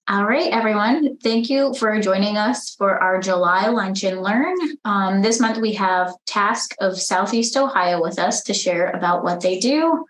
All right, everyone. Thank you for joining us for our July Lunch and Learn. This month we have TASC of Southeast Ohio with us to share about what they do.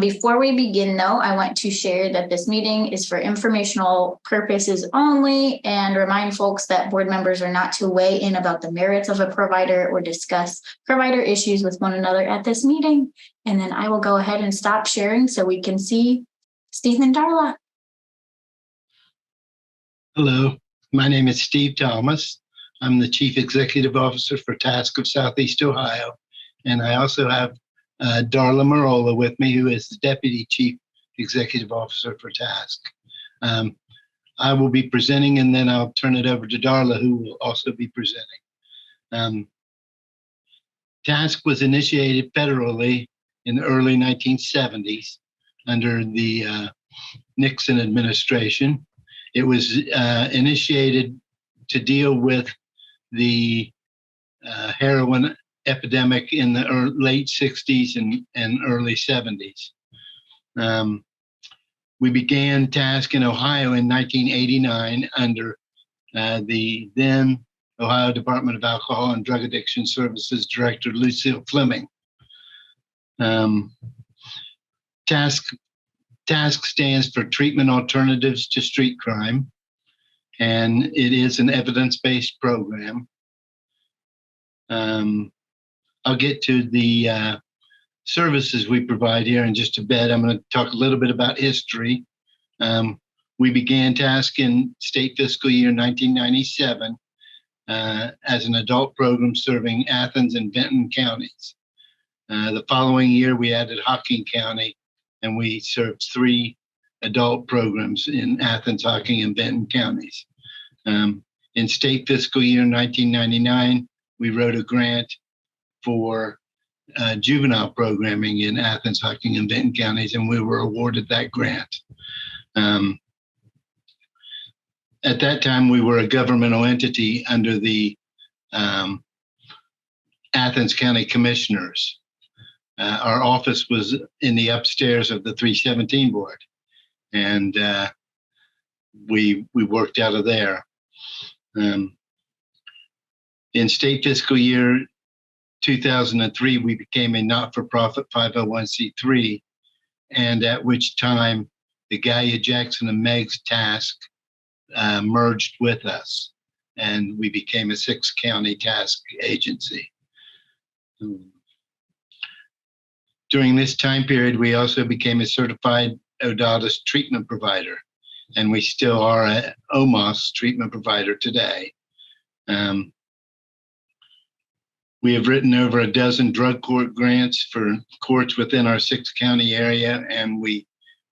Before we begin, though, I want to share that this meeting is for informational purposes only and remind folks that board members are not to weigh in about the merits of a provider or discuss provider issues with one another at this meeting. And then I will go ahead and stop sharing so we can see Steve and Darla. Hello, my name is Steve Thomas. I'm the Chief Executive Officer for TASC of Southeast Ohio. And I also have Darla Marola with me, who is the Deputy Chief Executive Officer for TASC. I will be presenting, and then I'll turn it over to Darla, who will also be presenting. TASC was initiated federally in the early 1970s under the Nixon administration. It was initiated to deal with the heroin epidemic in the late 60s and early 70s. We began TASC in Ohio in 1989 under the then Ohio Department of Alcohol and Drug Addiction Services Director Lucille Fleming. TASC stands for Treatment Alternatives to Street Crime, and it is an evidence-based program. I'll get to the services we provide here in just a bit. I'm going to talk a little bit about history. We began TASC in state fiscal year 1997 as an adult program serving Athens and Vinton counties. The following year, we added Hocking County, and we served 3 adult programs in Athens, Hocking, and Vinton counties. In state fiscal year 1999, we wrote a grant for juvenile programming in Athens, Hocking, and Vinton counties, and we were awarded that grant. At that time, we were a governmental entity under the Athens County Commissioners. Our office was in the upstairs of the 317 board, and we worked out of there. In state fiscal year 2003, we became a not-for-profit 501c3, and at which time the Gallia, Jackson, and Meigs TASC merged with us, and we became a 6-county TASC agency. During this time period, we also became a certified ODATAS treatment provider, and we still are an OMOS treatment provider today. We have written over a dozen drug court grants for courts within our 6-county area, and we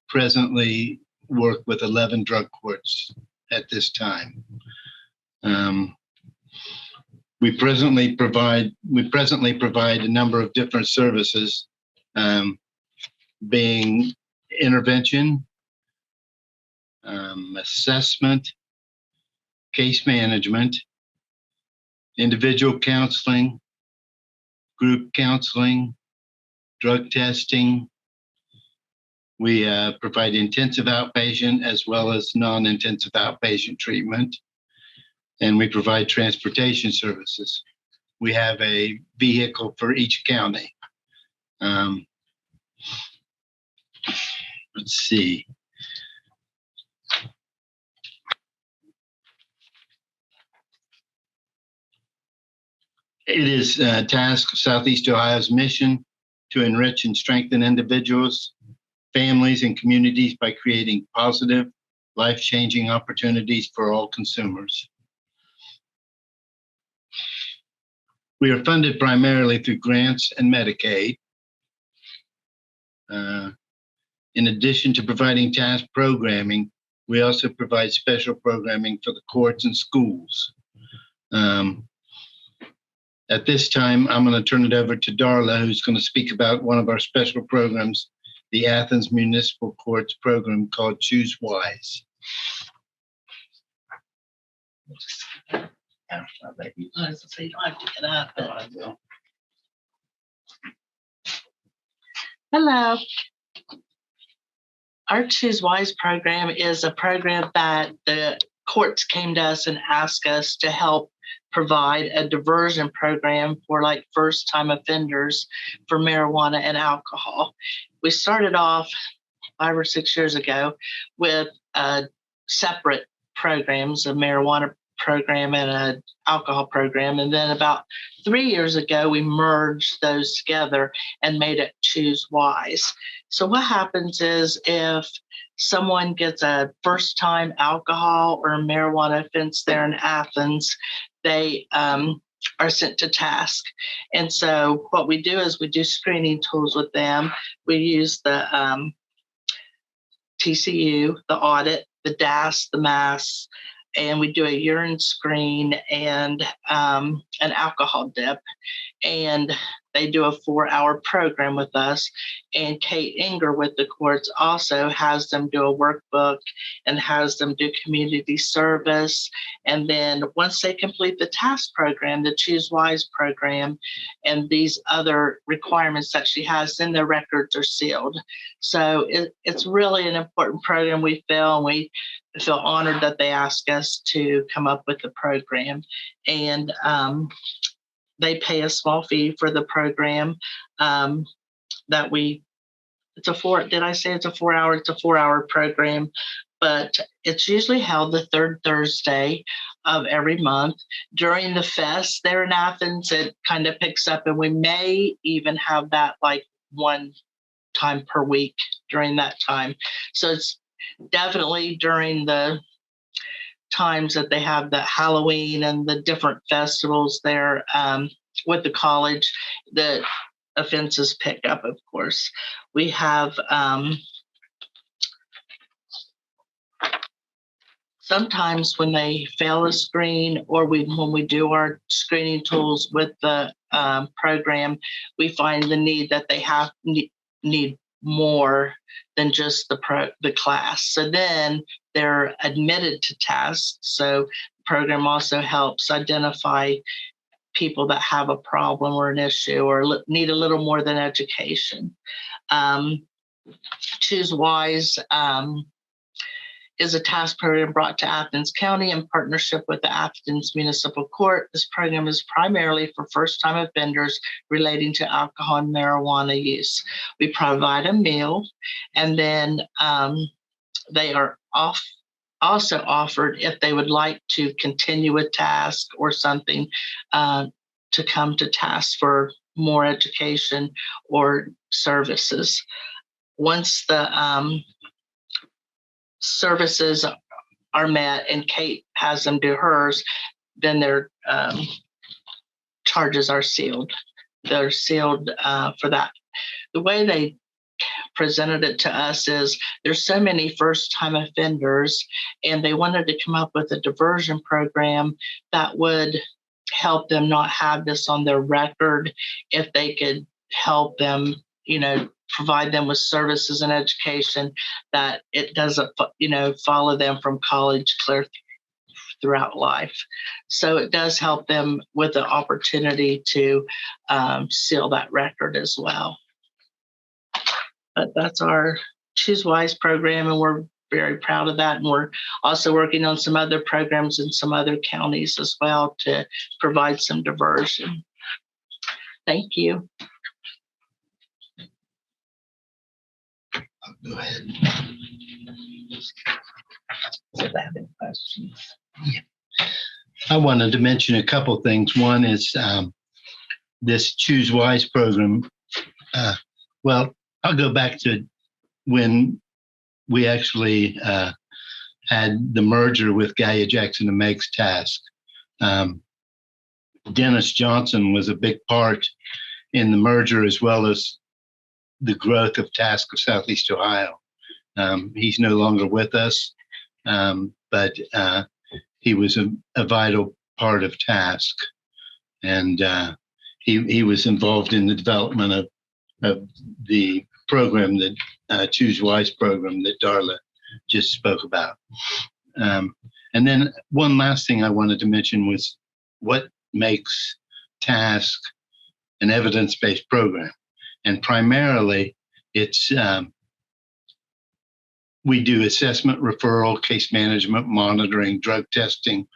presently work with 11 drug courts at this time. We presently provide a number of different services, being intervention, assessment, case management, individual counseling, group counseling, drug testing. We provide intensive outpatient as well as non-intensive outpatient treatment, and we provide transportation services. We have a vehicle for each county. Let's see. It is TASC of Southeast Ohio's mission to enrich and strengthen individuals, families, and communities by creating positive, life-changing opportunities for all consumers. We are funded primarily through grants and Medicaid. In addition to providing TASC programming, we also provide special programming for the courts and schools. At this time, I'm going to turn it over to Darla, who's going to speak about one of our special programs, the Athens Municipal Courts program called Choose Wise. Hello. Our Choose Wise program is a program that the courts came to us and asked us to help provide a diversion program for like first-time offenders for marijuana and alcohol. We started off 5 or 6 years ago with separate programs, a marijuana program and an alcohol program. And then about 3 years ago, we merged those together and made it Choose Wise. So what happens is if someone gets a first time alcohol or marijuana offense there in Athens, they are sent to TASC. And so what we do is we do screening tools with them. We use the TCU, the audit, the DAS, the mass, and we do a urine screen and an alcohol dip. And they do a 4-hour program with us. And Kate Inger with the courts also has them do a workbook and has them do community service. And then once they complete the TASC program, the Choose Wise program, and these other requirements that she has, then their records are sealed. So it's really an important program, we feel, and we feel honored that they asked us to come up with the program. And they pay a small fee for the program that it's a 4-hour program, but it's usually held the third Thursday of every month. During the fest there in Athens, it kind of picks up, and we may even have that like one time per week during that time. So it's definitely during the times that they have the Halloween and the different festivals there with the college, the offenses pick up, of course. We have sometimes when they fail a screen, or when we do our screening tools with the program, we find the need that they need more than just the class. So then they're admitted to TASC. So the program also helps identify people that have a problem or an issue or need a little more than education. Choose Wise is a TASC program brought to Athens County in partnership with the Athens Municipal Court. This program is primarily for first-time offenders relating to alcohol and marijuana use. We provide a meal, and then they are also offered, if they would like to continue a TASC or something, to come to TASC for more education or services. Once the services are met and Kate has them do hers, then their charges are sealed. They're sealed for that. The way they presented it to us is there's so many first-time offenders, and they wanted to come up with a diversion program that would help them not have this on their record. If they could help them, provide them with services and education, that it doesn't, follow them from college clear throughout life. So it does help them with the opportunity to seal that record as well. But that's our Choose Wise program, and we're very proud of that. And we're also working on some other programs in some other counties as well to provide some diversion. Thank you. Go ahead. If I have any questions. Yeah. I wanted to mention a couple things. One is this Choose Wise program. Well, I'll go back to when we actually had the merger with Gaia Jackson and Meg's TASC. Dennis Johnson was a big part in the merger, as well as the growth of TASC of Southeast Ohio. He's no longer with us, but he was a vital part of TASC, and he was involved in the development of the program, that Choose Wise program that Darla just spoke about. And then one last thing I wanted to mention was what makes TASC an evidence-based program. And primarily, it's we do assessment, referral, case management, monitoring, drug testing,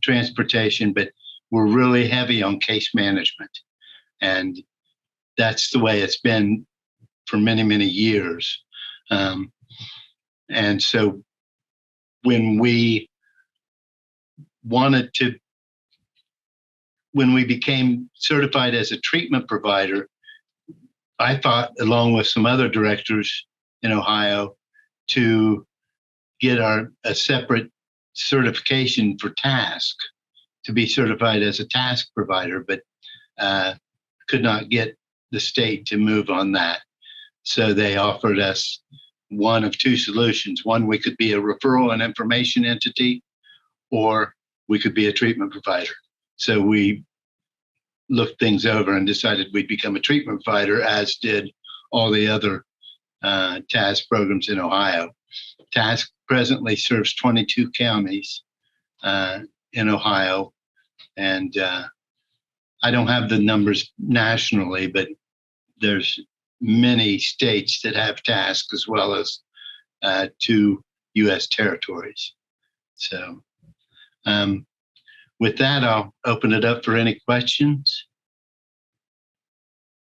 transportation, but we're really heavy on case management. And that's the way it's been for many, many years. And so when we became certified as a treatment provider, I thought, along with some other directors in Ohio, to get a separate certification for TASC, to be certified as a TASC provider, but could not get the state to move on that. So they offered us one of two solutions. One, we could be a referral and information entity, or we could be a treatment provider. So we looked things over and decided we'd become a treatment provider, as did all the other TASC programs in Ohio. TASC presently serves 22 counties in Ohio, and I don't have the numbers nationally, but there's many states that have TASC, as well as 2 U.S. territories. So with that, I'll open it up for any questions.